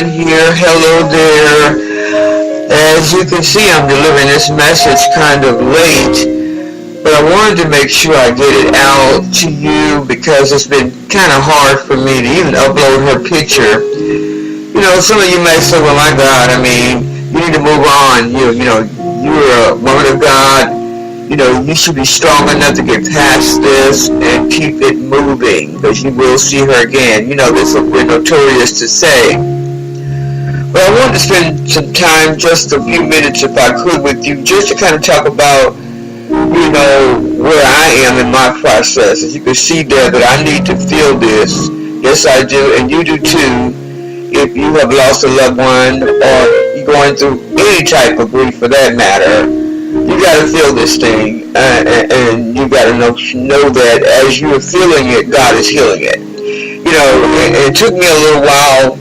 everyone here. Hello there. As you can see, I'm delivering this message kind of late, but I wanted to make sure I get it out to you because it's been kind of hard for me to even upload her picture. You know, some of you may say, well, my God, I mean, you need to move on. You're a woman of God. You know, you should be strong enough to get past this and keep it moving, because you will see her again. You know, this we're notorious to say. But I wanted to spend some time, just a few minutes if I could, with you, just to kind of talk about, you know, where I am in my process. As you can see there that I need to feel this. Yes, I do, and you do too. If you have lost a loved one, or you're going through any type of grief for that matter, you got to feel this thing, and you got to know that as you are feeling it, God is healing it. You know, it took me a little while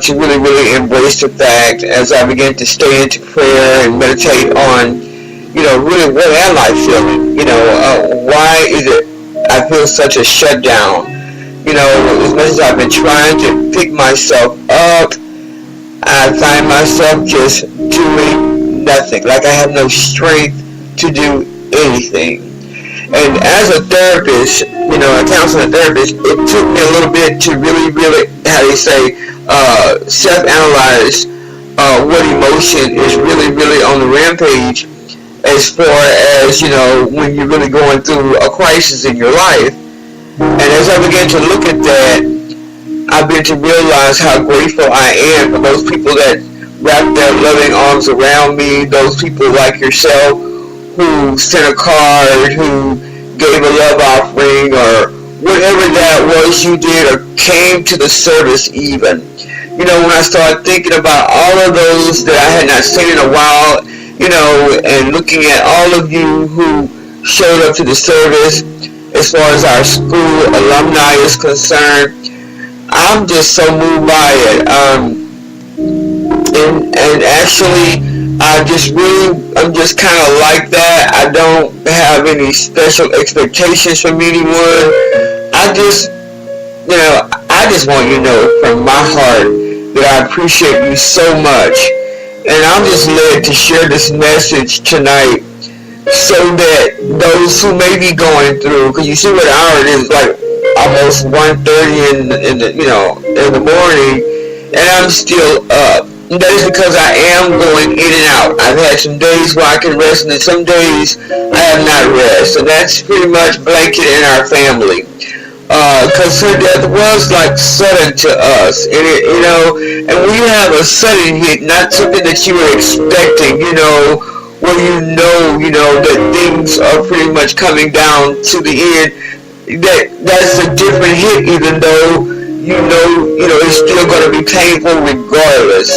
to really embrace the fact, as I began to stay into prayer and meditate on, you know, really what am I feeling? You know, why is it I feel such a shutdown? You know, as much as I've been trying to pick myself up, I find myself just doing nothing, like I have no strength to do anything. And as a therapist, you know, a counseling therapist, it took me a little bit to really, how do you say, self-analyze what emotion is really on the rampage, as far as, you know, when you're really going through a crisis in your life. And as I began to look at that, I began to realize how grateful I am for those people that wrap their loving arms around me, those people like yourself who sent a card, who gave a love offering, or whatever that was you did, or came to the service even. You know, when I started thinking about all of those that I had not seen in a while, you know, and looking at all of you who showed up to the service, as far as our school alumni is concerned, I'm just so moved by it. And actually, I'm just kind of like that. I don't have any special expectations from anyone. I just want you to know from my heart that I appreciate you so much. And I'm just led to share this message tonight, so that those who may be going through, because you see what hour it is, like almost 1:30 in the morning, and I'm still up. And that is because I am going in and out. I've had some days where I can rest, and then some days I have not rest, and that's pretty much blanket in our family. Because her death was like sudden to us, and and when you have a sudden hit, not something that you were expecting, where you know that things are pretty much coming down to the end, that's a different hit, even though you know it's still going to be painful regardless.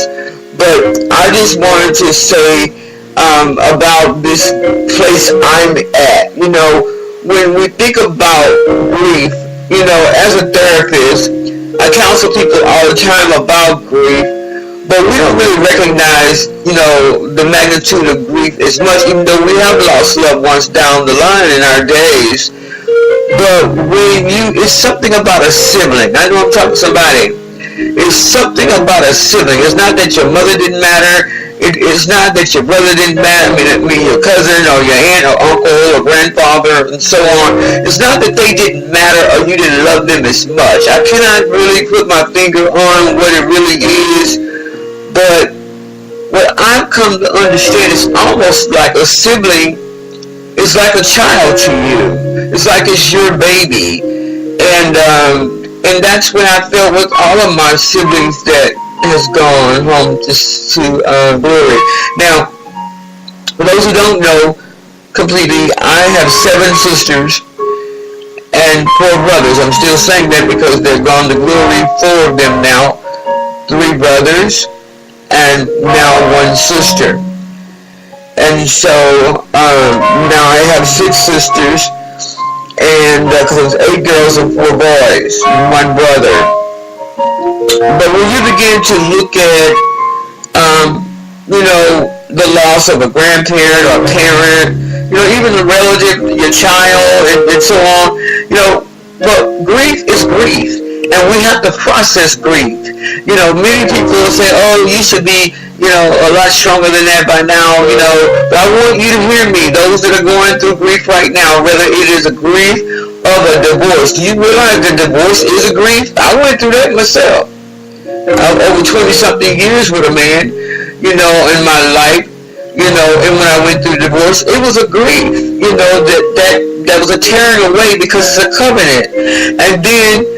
But I just wanted to say about this place I'm at. When we think about grief, as a therapist, I counsel people all the time about grief, but we don't really recognize, the magnitude of grief as much, even though we have lost loved ones down the line in our days. But it's something about a sibling. I know I'm talking to somebody. It's something about a sibling. It's not that your mother didn't matter. It's not that your brother didn't matter. I mean your cousin or your aunt or uncle or grandfather and so on. It's not that they didn't matter or you didn't love them as much. I cannot really put my finger on what it really is. But what I've come to understand is almost like a sibling is like a child to you. It's like it's your baby. And that's when I felt with all of my siblings that has gone home to glory. Now, for those who don't know completely, I have 7 sisters and 4 brothers. I'm still saying that because they're gone to glory. 4 of them now. 3 brothers and now 1 sister. And so now I have 6 sisters, and because it was 8 girls and 4 boys, and 1 brother. But when you begin to look at, the loss of a grandparent or a parent, even a relative, your child, and so on, but grief is grief. and we have to process grief. Many people will say, oh, you should be, a lot stronger than that by now, but I want you to hear me, those that are going through grief right now, whether it is a grief of a divorce. Do you realize that divorce is a grief? I went through that myself. Over 20-something years with a man, in my life, and when I went through divorce, it was a grief, that was a tearing away because it's a covenant. And then,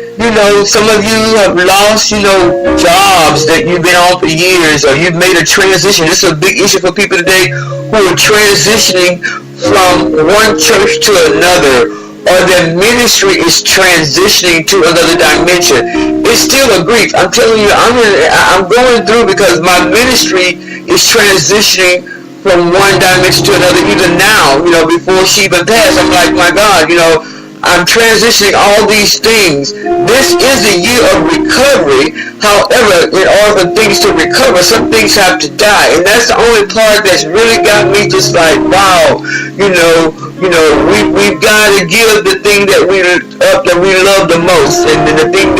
some of you have lost, jobs that you've been on for years, or you've made a transition. This is a big issue for people today who are transitioning from one church to another, or their ministry is transitioning to another dimension. It's still a grief. I'm telling you, I'm going through because my ministry is transitioning from one dimension to another. Even now, before she even passed, I'm like, my God, I'm transitioning all these things. This is a year of recovery. However, in order for things to recover, some things have to die. And that's the only part that's really got me just like, wow, we've got to give the thing that we love the most, and the thing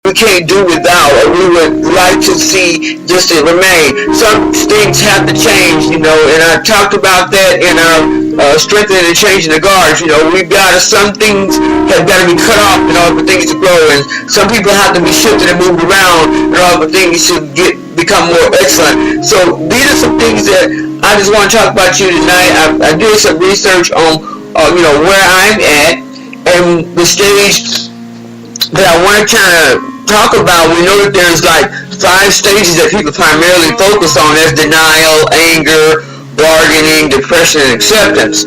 we can't do without, or we would like to see just to remain. Some things have to change, and I talked about that in our strengthening and changing the guards. Some things have got to be cut off in order for things to grow, and some people have to be shifted and moved around in order for things to become more excellent. So these are some things that I just want to talk about you tonight. I did some research on, where I'm at and the stage that I want to kind of talk about. We know that there's like 5 stages that people primarily focus on. That's denial, anger, bargaining, depression, and acceptance.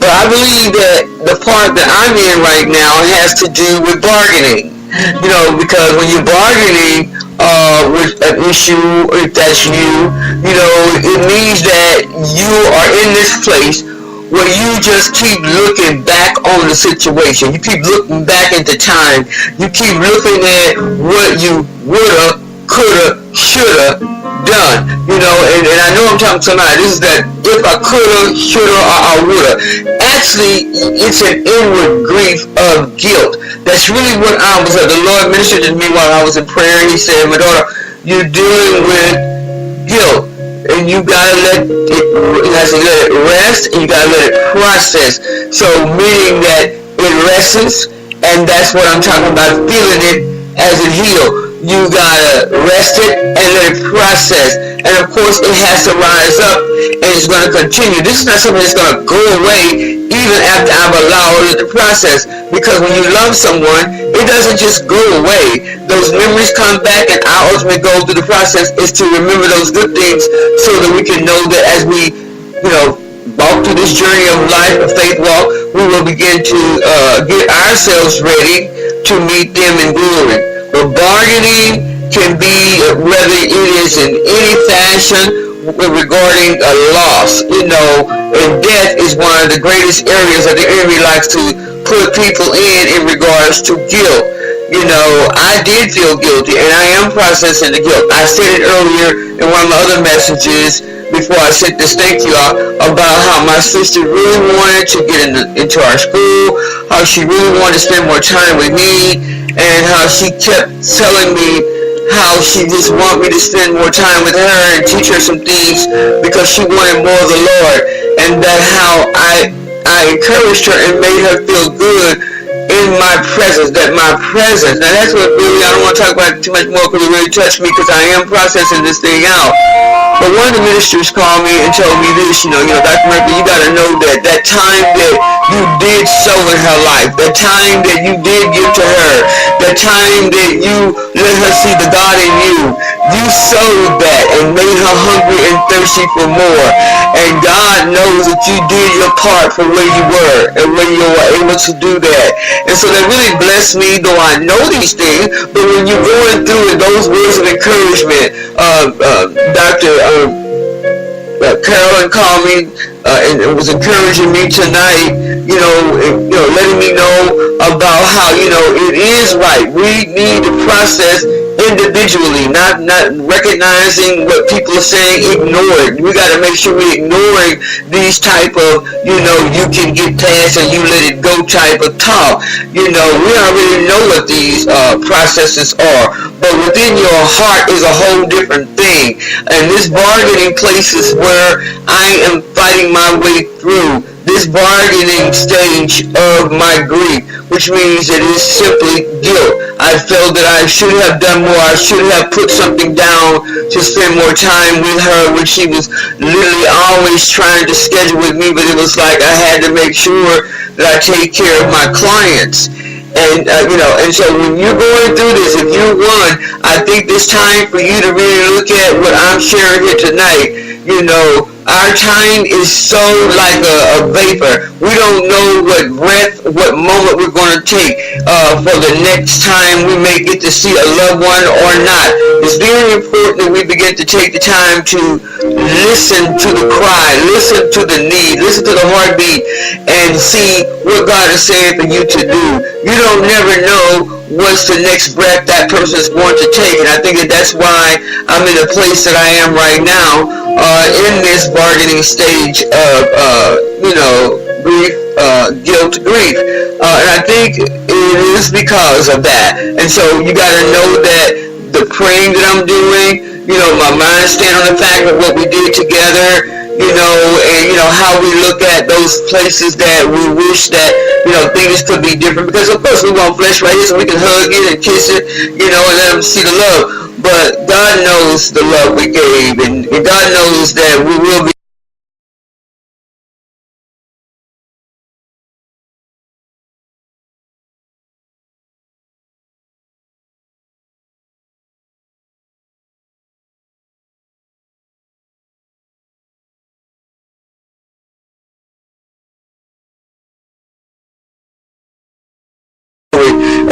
But I believe that the part that I'm in right now has to do with bargaining. Because when you're bargaining with an issue, if that's you, it means that you are in this place where you just keep looking back on the situation. You keep looking back into time. You keep looking at what you woulda, coulda, shoulda done. And I know I'm talking to somebody. This is that if I coulda, shoulda, or I woulda. Actually, it's an inward grief of guilt. That's really what I was at. The Lord ministered to me while I was in prayer. He said, my daughter, you're dealing with guilt. And you gotta let it rest, and you gotta let it process. So meaning that it rests, and that's what I'm talking about, feeling it as it heals. You gotta rest it and let it process. And of course it has to rise up, and it's gonna continue. This is not something that's gonna go away even after I've allowed it to process. Because when you love someone, it doesn't just go away. Those memories come back, and our ultimate goal through the process is to remember those good things so that we can know that as we, walk through this journey of life, a faith walk, we will begin to get ourselves ready to meet them in glory. But bargaining can be, whether it is in any fashion, regarding a loss, and death is one of the greatest areas that the enemy likes to put people in regards to guilt. I did feel guilty, and I am processing the guilt. I said it earlier in one of my other messages before I sent this thank you out about how my sister really wanted to get into our school, how she really wanted to spend more time with me, and how she kept telling me how she just wanted me to spend more time with her and teach her some things because she wanted more of the Lord, and that how I encouraged her and made her feel good in my presence, now that's what really, I don't want to talk about it too much more because it really touched me because I am processing this thing out. But one of the ministers called me and told me this, Dr. Murphy, you got to know that time that you did sow in her life, that time that you did give to her, that time that you let her see the God in you, you sowed that and made her hungry and thirsty for more. And God knows that you did your part for where you were and when you were able to do that. And so that really blessed me, though I know these things, but when you're going through it, those words of encouragement, Dr. Carolyn called me and was encouraging me tonight, letting me know about how, it is right. We need to process individually, not recognizing what people are saying, ignore it. We got to make sure we're ignoring these type of, you can get past and you let it go type of talk. We already know what these processes are, but within your heart is a whole different thing. And this bargaining place is where I am fighting my way through this bargaining stage of my grief, which means it is simply guilt. I felt that I should have done more. I should have put something down to spend more time with her when she was literally always trying to schedule with me, but it was like I had to make sure that I take care of my clients. And, and so when you're going through this, if you're one, I think it's time for you to really look at what I'm sharing here tonight. Our time is so like a vapor. We don't know what moment we're going to take for the next time we may get to see a loved one or not. It's very important that we begin to take the time to listen to the cry, listen to the need, listen to the heartbeat, and see what God is saying for you to do. You don't never know what's the next breath that person is going to take, and I think that's why I'm in the place that I am right now, in this bargaining stage of grief, guilt, grief, and I think it is because of that. And so you got to know that the praying that I'm doing, my mind stand on the fact of what we did together, and how we look at those places that we wish that things could be different, because of course we want flesh right here so we can hug it and kiss it, and let them see the love. But God knows the love we gave, and God knows that we will be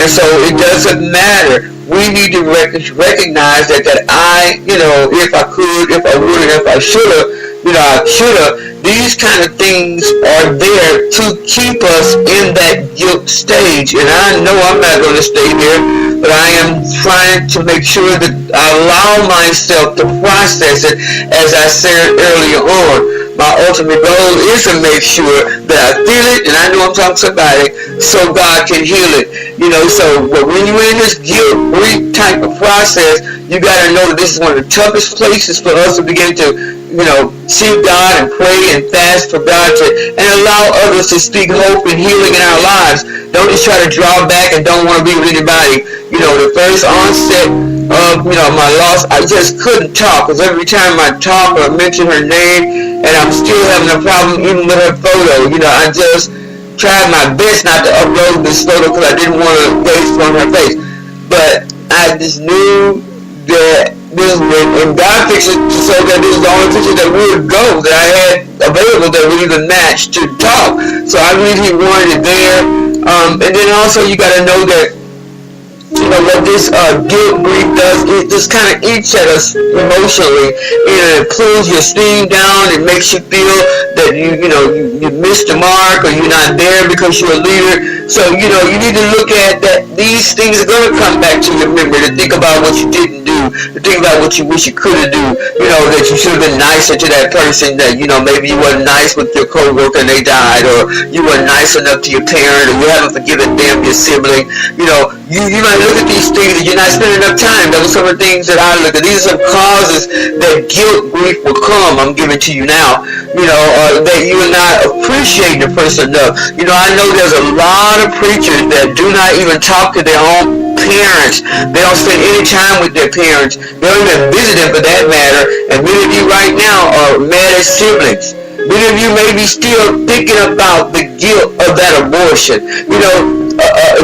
and so it doesn't matter. We need to recognize that I, if I could, if I would, and if I should have, I should have. These kind of things are there to keep us in that guilt stage. And I know I'm not going to stay there, but I am trying to make sure that I allow myself to process it, as I said earlier on. My ultimate goal is to make sure that I feel it, and I know I'm talking to somebody, so God can heal it. But when you're in this guilt grief type of process, you got to know that this is one of the toughest places for us to begin to, seek God and pray and fast for God and allow others to speak hope and healing in our lives. Don't just try to draw back and don't want to be with anybody. The first onset of, my loss, I just couldn't talk, because every time I talk or mention her name, and I'm still having a problem even with her photo. I just tried my best not to upload this photo because I didn't want to waste on her face. But I just knew that this, and God fixed it so that this was the only picture that would go, that I had available, that would even match to talk. So I really wanted it there. And then also you got to know that what this guilt grief does, it just kind of eats at us emotionally. It pulls your steam down. It makes you feel that you missed the mark, or you're not there because you're a leader. So you need to look at that. These things are going to come back to your memory, to think about what you didn't do, to think about what you wish you could have do. That you should have been nicer to that person, that maybe you weren't nice with your coworker and they died, or you weren't nice enough to your parent, or you haven't forgiven them, your sibling. You might look at these things and you're not spending enough time. That was some of the things that I look at. These are some causes that guilt grief will come. I'm giving to you now. That you are not appreciating the person enough. I know there's a lot of preachers that do not even talk to their own parents. They don't spend any time with their parents. They don't even visit them, for that matter. And many of you right now are mad at siblings. Many of you may be still thinking about the guilt of that abortion.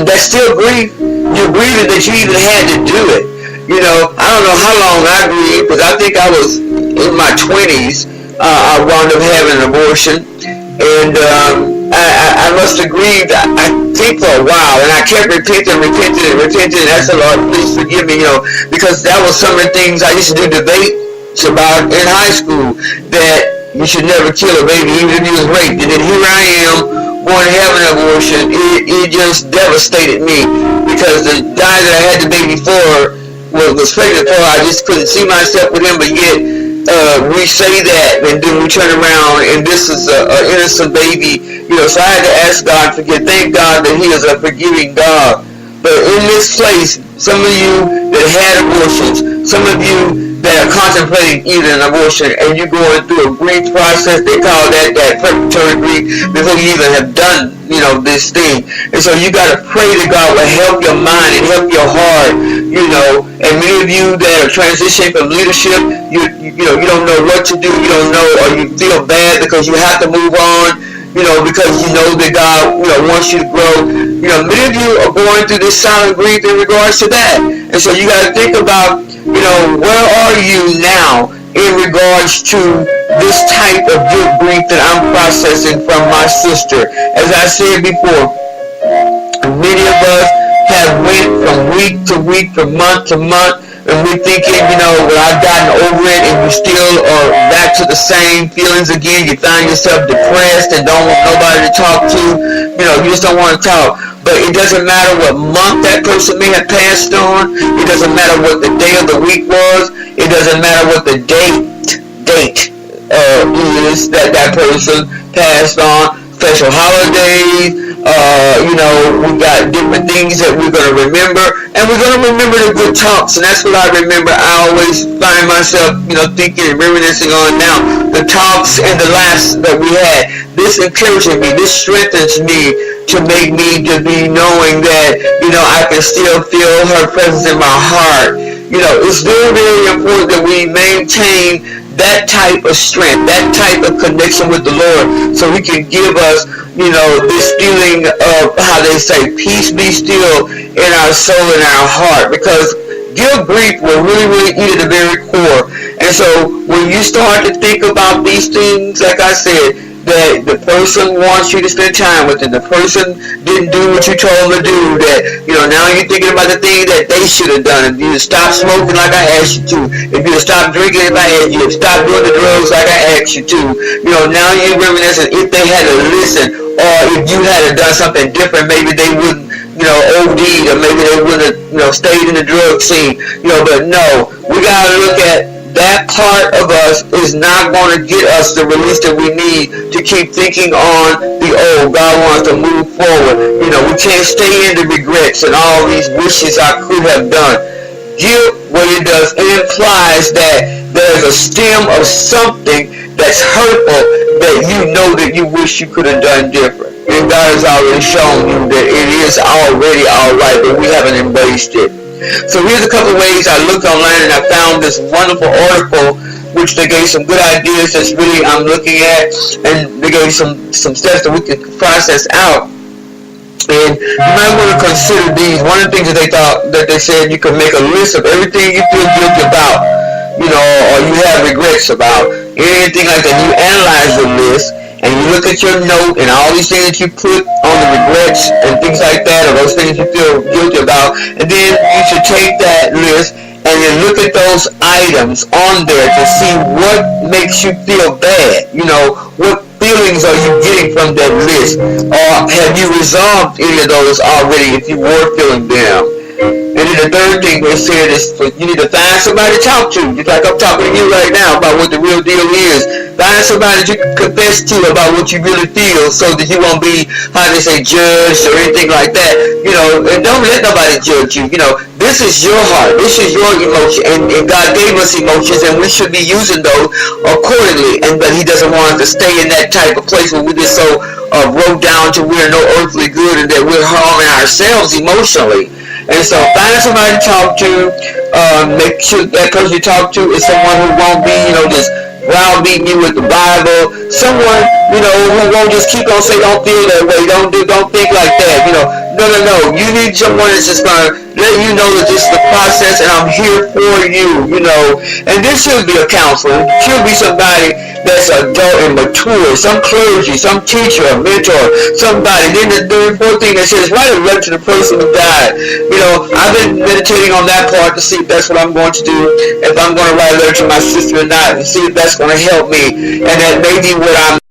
That's still grief. You're grieving that you even had to do it. I don't know how long I grieved, because I think I was in my 20s. I wound up having an abortion, and I must have grieved, I think, for a while, and I kept repenting, and I said, Lord, please forgive me, because that was some of the things I used to do debates about in high school, that you should never kill a baby, even if he was raped. And then here I am, going to have an abortion. It just devastated me, because the guy that I had the baby for, was pregnant for. I just couldn't see myself with him, but yet we say that, and then we turn around, and this is an innocent baby. So I had to ask God to forgive. Thank God that He is a forgiving God. But in this place, some of you that had abortions, some of you that are contemplating either an abortion, and you're going through a grief process, they call that preparatory grief, before you even have done, this thing. And so you got to pray that God will help your mind and help your heart, and many of you that are transitioning from leadership, you don't know what to do, you don't know, or you feel bad because you have to move on, because you know that God, wants you to grow. Many of you are going through this silent grief in regards to that. And so you got to think about, where are you now in regards to this type of guilt grief that I'm processing from my sister. As I said before, many of us have went from week to week, from month to month, and we're thinking, I've gotten over it, and you still are back to the same feelings again. You find yourself depressed and don't want nobody to talk to. You just don't want to talk. But it doesn't matter what month that person may have passed on. It doesn't matter what the day of the week was. It doesn't matter what the date is that person passed on. Special holidays. We got different things that we're going to remember, and we're going to remember the good talks, and that's what I remember. I always find myself, thinking and reminiscing on now, the talks and the laughs that we had. This encourages me, this strengthens me to make me to be knowing that, I can still feel her presence in my heart. It's very, very important that we maintain that type of strength, that type of connection with the Lord, so He can give us, this feeling of, how they say, peace be still in our soul and our heart, because guilt grief will really, really eat at the very core. And so when you start to think about these things, like I said, that the person wants you to spend time with, and the person didn't do what you told them to do, that, now you're thinking about the thing that they should have done. If you stop smoking like I asked you to, if you stop drinking if I asked you, if stop doing the drugs like I asked you to, now you're reminiscing if they had to listen, or if you had to done something different, maybe they wouldn't, OD'd, or maybe they wouldn't have, stayed in the drug scene, but no, we gotta look at that part of us is not going to get us the release that we need to keep thinking on the old. God wants to move forward. We can't stay in the regrets and all these wishes I could have done. Guilt, what it does, it implies that there's a stem of something that's hurtful that that you wish you could have done different. And God has already shown you that it is already alright, but we haven't embraced it. So here's a couple ways I looked online and I found this wonderful article, which they gave some good ideas that's really I'm looking at, and they gave some steps that we can process out. And you might want to consider these. One of the things that they said, you can make a list of everything you feel guilty about, or you have regrets about, anything like that. You analyze the list, and you look at your note and all these things that you put on the regrets and things like that, or those things you feel guilty about, and then you should take that list and then look at those items on there to see what makes you feel bad. What feelings are you getting from that list, or have you resolved any of those already if you were feeling them? And then the third thing they said is you need to find somebody to talk to, just like I'm talking to you right now about what the real deal is. Find somebody that you can confess to about what you really feel, so that you won't be, how they say, judged or anything like that. And don't let nobody judge you. This is your heart, this is your emotion, and God gave us emotions, and we should be using those accordingly. But He doesn't want us to stay in that type of place where we just so broke down to we're no earthly good and that we're harming ourselves emotionally. And so find somebody to talk to. Make sure that person you talk to is someone who won't be, just browbeating you with the Bible. Someone, who won't just keep on saying, don't feel that way, don't think like that. No. You need someone that's just gonna let you know that this is the process, and I'm here for you. And this should be a counselor. It should be somebody that's adult and mature, some clergy, some teacher, a mentor, somebody. Then the third, fourth thing that says, write a letter to the person who died. I've been meditating on that part to see if that's what I'm going to do, if I'm going to write a letter to my sister or not, and see if that's going to help me, and that may be what I'm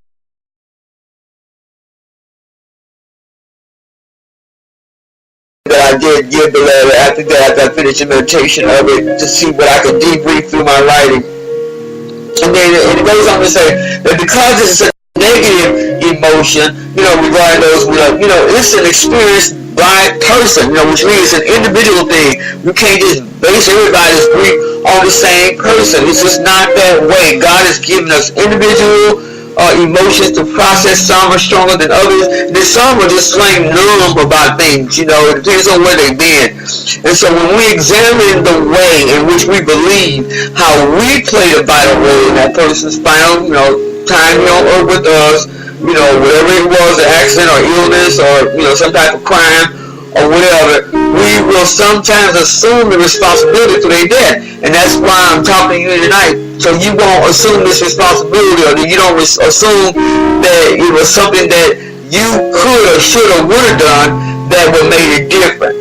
that I did give the letter after that, after I finished the meditation of it, to see what I could debrief through my writing. And then it goes on to say that because this is a negative emotion, regarding those with, it's an experience by person, which means it's an individual thing. You can't just base everybody's grief on the same person. It's just not that way. God has given us individual emotions to process. Some are stronger than others. And then some are just plain numb about things. It depends on where they've been. And so when we examine the way in which we believe how we play a vital role in that person's final, time here on earth with us, whatever it was, an accident or illness or, some type of crime or whatever, we will sometimes assume the responsibility for their death. And that's why I'm talking to you tonight. So you won't assume this responsibility, or you don't assume that it was something that you could or should or would have done that would make it different.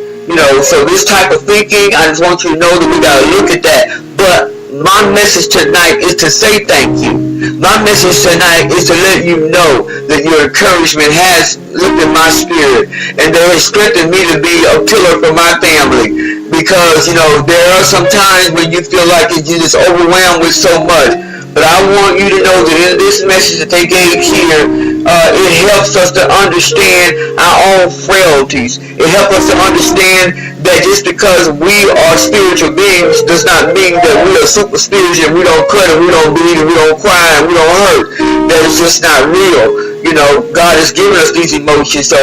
So this type of thinking, I just want you to know that we got to look at that. But my message tonight is to say thank you. My message tonight is to let you know that your encouragement has lifted my spirit and that has strengthened me to be a pillar for my family. Because, there are some times when you feel like you're just overwhelmed with so much. But I want you to know that in this message that they gave here, it helps us to understand our own frailties. It helps us to understand that just because we are spiritual beings does not mean that we are super spiritual and we don't cut and we don't bleed and we don't cry and we don't hurt. That is just not real. God has given us these emotions. So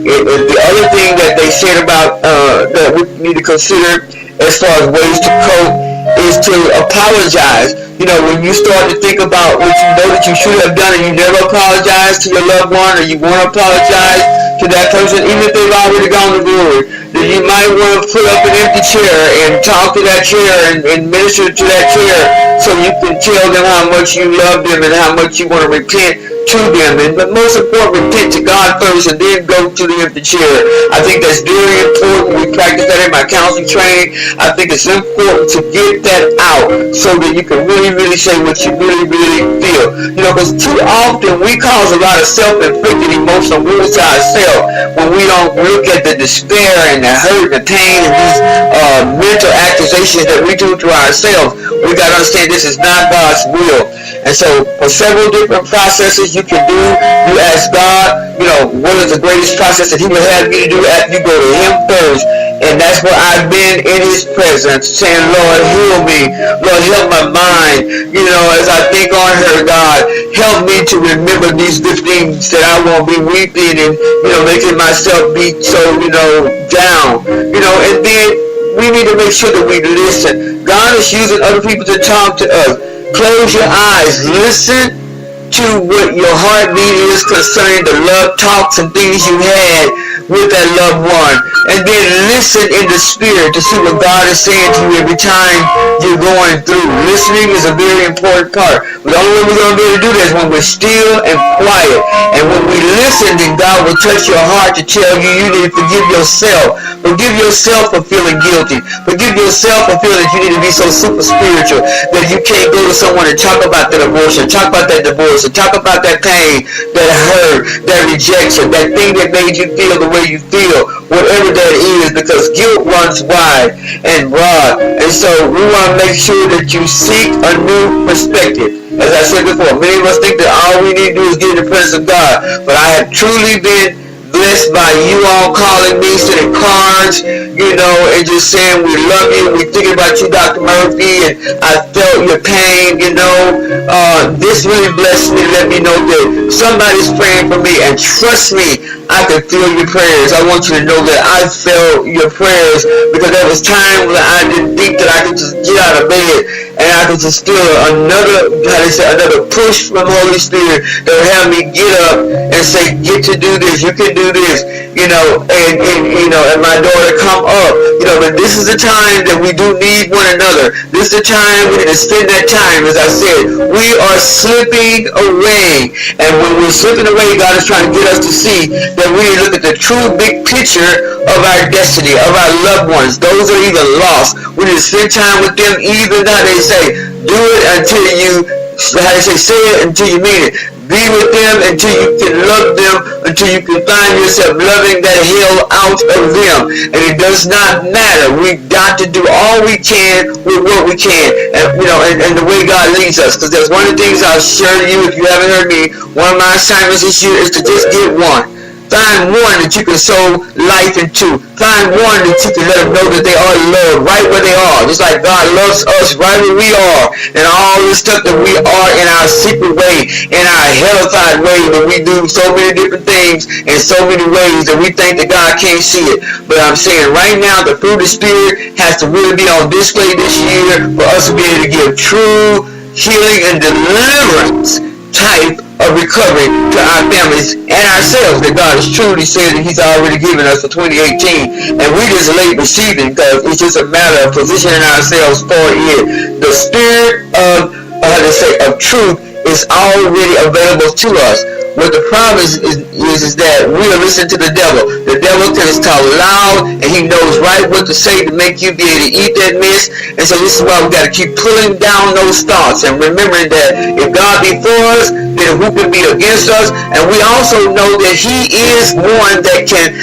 the other thing that they said about that we need to consider as far as ways to cope is to apologize. When you start to think about what you know that you should have done and you never apologize to your loved one, or you want to apologize to that person, even if they've already gone to glory, then you might want to put up an empty chair and talk to that chair and minister to that chair so you can tell them how much you love them and how much you want to repent to them. But most important, repent to God first and then go to the empty chair. I think that's very important. We practice that in my counseling training. I think it's important to get that out so that you can really say what you really feel. Because too often we cause a lot of self-inflicted emotional wounds to ourselves when we don't look at the despair and the hurt, the pain, and these mental accusations that we do to ourselves. We got to understand this is not God's will. And so for several different processes you can do, you ask God, what is the greatest process that He would have you to do after you go to Him first. And that's where I've been in His presence, saying, Lord, heal me. Lord, help my mind. As I think on her, God, help me to remember these good things that I won't be weeping and, making myself be so, down. And then we need to make sure that we listen. God is using other people to talk to us. Close your eyes. Listen to what your heartbeat is concerning the love talks and things you had with that loved one. And then listen in the spirit to see what God is saying to you every time you're going through. Listening is a very important part. But the only way we're going to be able to do that is when we're still and quiet. And when we listen, then God will touch your heart to tell you you need to forgive yourself. Forgive yourself for feeling guilty. Forgive yourself for feeling that you need to be so super spiritual that you can't go to someone and talk about that abortion, talk about that divorce, and talk about that pain, that hurt, that rejection, that thing that made you feel the way you feel, whatever that is, because guilt runs wide and broad. And so we want to make sure that you seek a new perspective. As I said before, many of us think that all we need to do is get in the presence of God. But I have truly been blessed by you all calling me, sending cards, and just saying we love you, we thinking about you, Dr. Murphy, and I felt your pain, this really blessed me to let me know that somebody's praying for me, and trust me, I can feel your prayers. I want you to know that I felt your prayers, because there was times when I didn't think that I could just get out of bed and I could just feel another push from the Holy Spirit that would have me get up and say, get to do this, you can do this, and my daughter come up, but this is the time that we do need one another. This is the time we need to spend that time. As I said, we are slipping away, and when we're slipping away, God is trying to get us to see that we need to look at the true big picture of our destiny, of our loved ones, those that are even lost. We need to spend time with them, even how they say, do it until you, say it until you mean it. be with them, until you can love them, until you can find yourself loving that hell out of them. And it does not matter. We've got to do all we can with what we can, and the way God leads us. Because that's one of the things I'll share to you, if you haven't heard me. One of my assignments this year is to just get one. Find one that you can sow life into. Find one that you can let them know that they are loved right where they are. Just like God loves us right where we are. And all this stuff that we are in our secret way, in our hellified way, that we do so many different things in so many ways that we think that God can't see it. But I'm saying right now, the fruit of the Spirit has to really be on display this year for us to be able to give true healing and deliverance type of recovery to our families and ourselves, that God has truly said that He's already given us for 2018, and we just late receiving, because it's just a matter of positioning ourselves for it. The Spirit of truth is already available to us. What the problem is that we are listening to the devil. The devil tends to talk loud, and he knows right what to say to make you be able to eat that mess. And so this is why we got to keep pulling down those thoughts and remembering that if God be for us, then who can be against us? And we also know that He is one that can,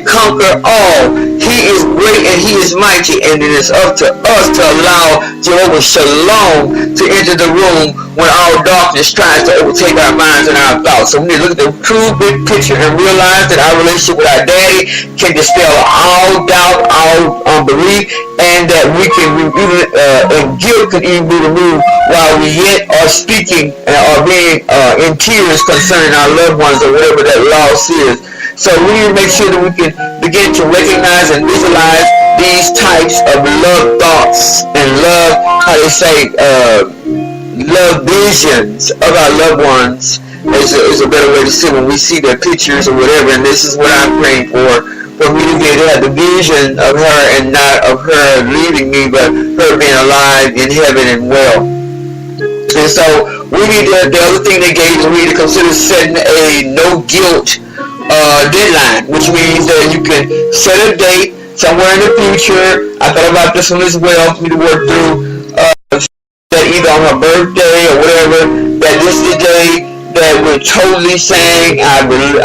conquer all. He is great and He is mighty, and it is up to us to allow Jehovah Shalom to enter the room when all darkness tries to overtake our minds and our thoughts. So we need to look at the true big picture and realize that our relationship with our daddy can dispel all doubt, all unbelief, and that we can and guilt can even be removed while we yet are speaking or being in tears concerning our loved ones or whatever that loss is. So we need to make sure that we can begin to recognize and visualize these types of love thoughts and love, love visions of our loved ones is a better way to see when we see their pictures or whatever. And this is what I'm praying for me to be able to have the vision of her, and not of her leaving me, but her being alive in heaven and well. And so we need to, the other thing they gave is we need to consider setting a no guilt deadline, which means that you can set a date somewhere in the future. I thought about this one as well for me to work through, that either on her birthday or whatever, that this is the day that we're totally saying I receive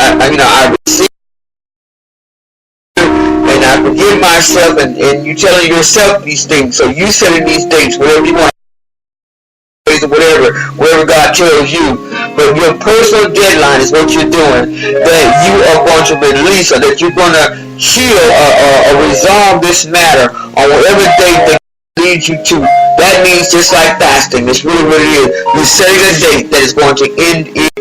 and I forgive myself, and you telling yourself these things. So you setting these dates, whatever you want, whatever God tells you. But your personal deadline is what you're doing, that you are going to release, or that you're going to heal or resolve this matter on whatever date that leads you to. That means just like fasting. That's really what it is. You're setting a date that is going to end it.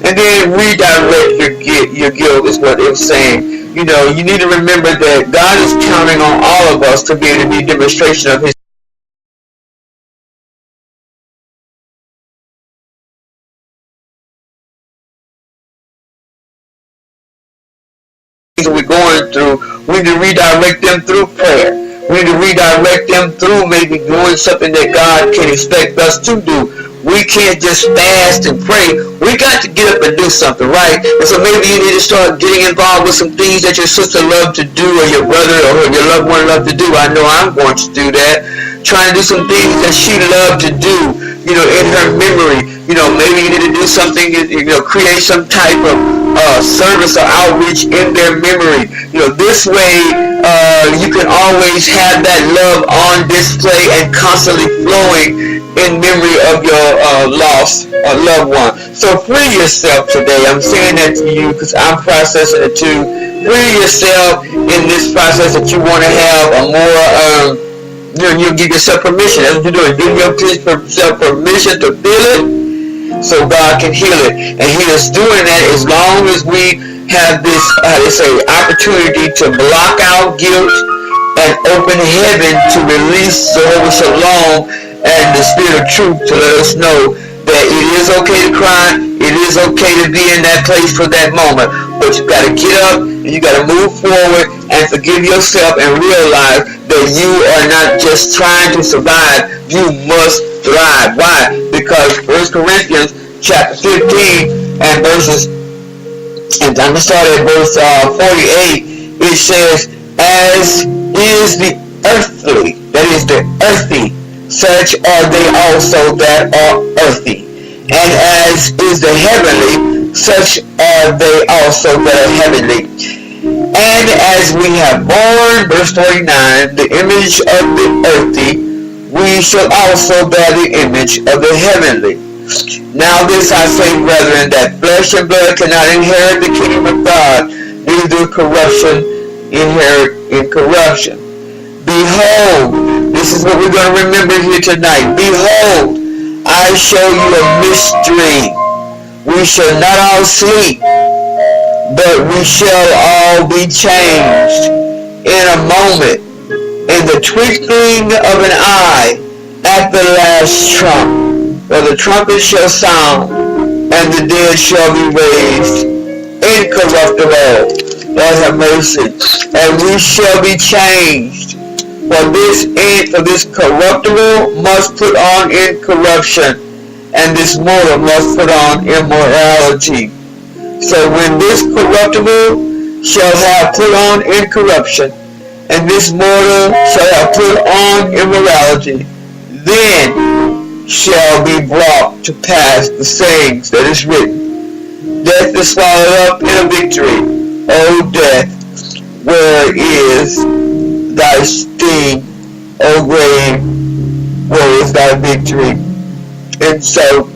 And then redirect your guilt is what it was saying. You need to remember that God is counting on all of us to be able to be a demonstration of His. We're going through, we need to redirect them through prayer. We need to redirect them through maybe doing something that God can expect us to do. We can't just fast and pray. We got to get up and do something, right? And so maybe you need to start getting involved with some things that your sister loved to do, or your brother or your loved one loved to do. I know I'm going to do that. Trying to do some things that she loved to do, in her memory. Maybe you need to do something, create some type of service or outreach in their memory. This way you can always have that love on display and constantly flowing in memory of your lost loved one. So free yourself today. I'm saying that to you because I'm processing it too. Free yourself in this process that you want to have a more, you give yourself permission. That's what you're doing. Give yourself permission to feel it so God can heal it. And He is doing that as long as we have this, opportunity to block out guilt and open heaven to release Jehovah Shalom and the Spirit of truth to let us know that it is okay to cry, it is okay to be in that place for that moment, but you got to get up and you got to move forward and forgive yourself and realize that you are not just trying to survive, you must thrive. Why? Because 1 Corinthians chapter 15 and verses, and I'm going to start at verse 48, it says, as is the earthly, that is the earthy such are they also that are earthy. And as is the heavenly, such are they also that are heavenly. And as we have borne, verse 49, the image of the earthy, we shall also bear the image of the heavenly. Now this I say, brethren, that flesh and blood cannot inherit the kingdom of God, neither corruption inherit incorruption. Behold, this is what we're going to remember here tonight. Behold, I show you a mystery. We shall not all sleep, but we shall all be changed in a moment, in the twinkling of an eye, at the last trump. For the trumpet shall sound, and the dead shall be raised incorruptible. Lord have mercy. And we shall be changed. For this corruptible must put on incorruption, and this mortal must put on immorality. So when this corruptible shall have put on incorruption, and this mortal shall have put on immorality, then shall be brought to pass the sayings that is written. Death is swallowed up in a victory. O death, where is thy sting? O grave, where is thy victory? And so,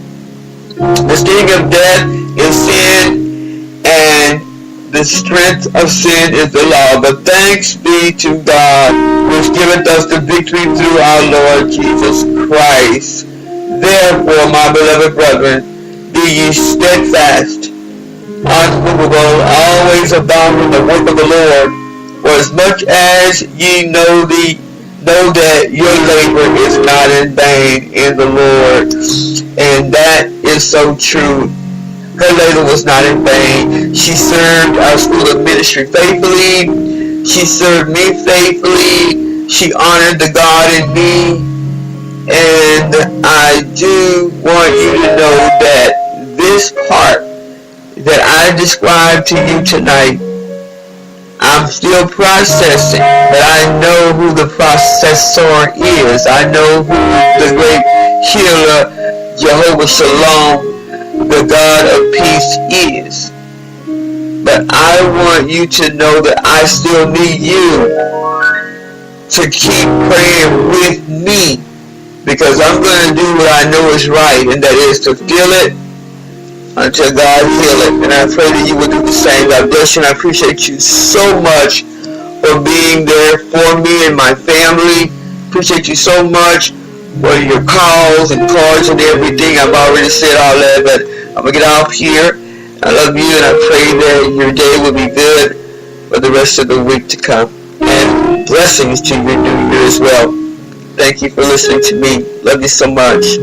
the sting of death is sin, and the strength of sin is the law. But thanks be to God, which giveth us the victory through our Lord Jesus Christ. Therefore, my beloved brethren, be ye steadfast, unmovable, always abounding in the work of the Lord, for as much as ye know that your labor is not in vain in the Lord. And that is so true. Her labor was not in vain. She served our school of ministry faithfully. She served me faithfully. She honored the God in me. And I do want you to know that this part that I described to you tonight, I'm still processing, but I know who the processor is. I know who the great healer, Jehovah Shalom, the God of peace is. But I want you to know that I still need you to keep praying with me, because I'm going to do what I know is right, and that is to feel it until God heal it. And I pray that you will do the same. God bless you, and I appreciate you so much for being there for me and my family. Appreciate you so much for your calls and cards and everything. I've already said all that, but I'm going to get off here. I love you, and I pray that your day will be good for the rest of the week to come. And blessings to your new year as well. Thank you for listening to me. Love you so much.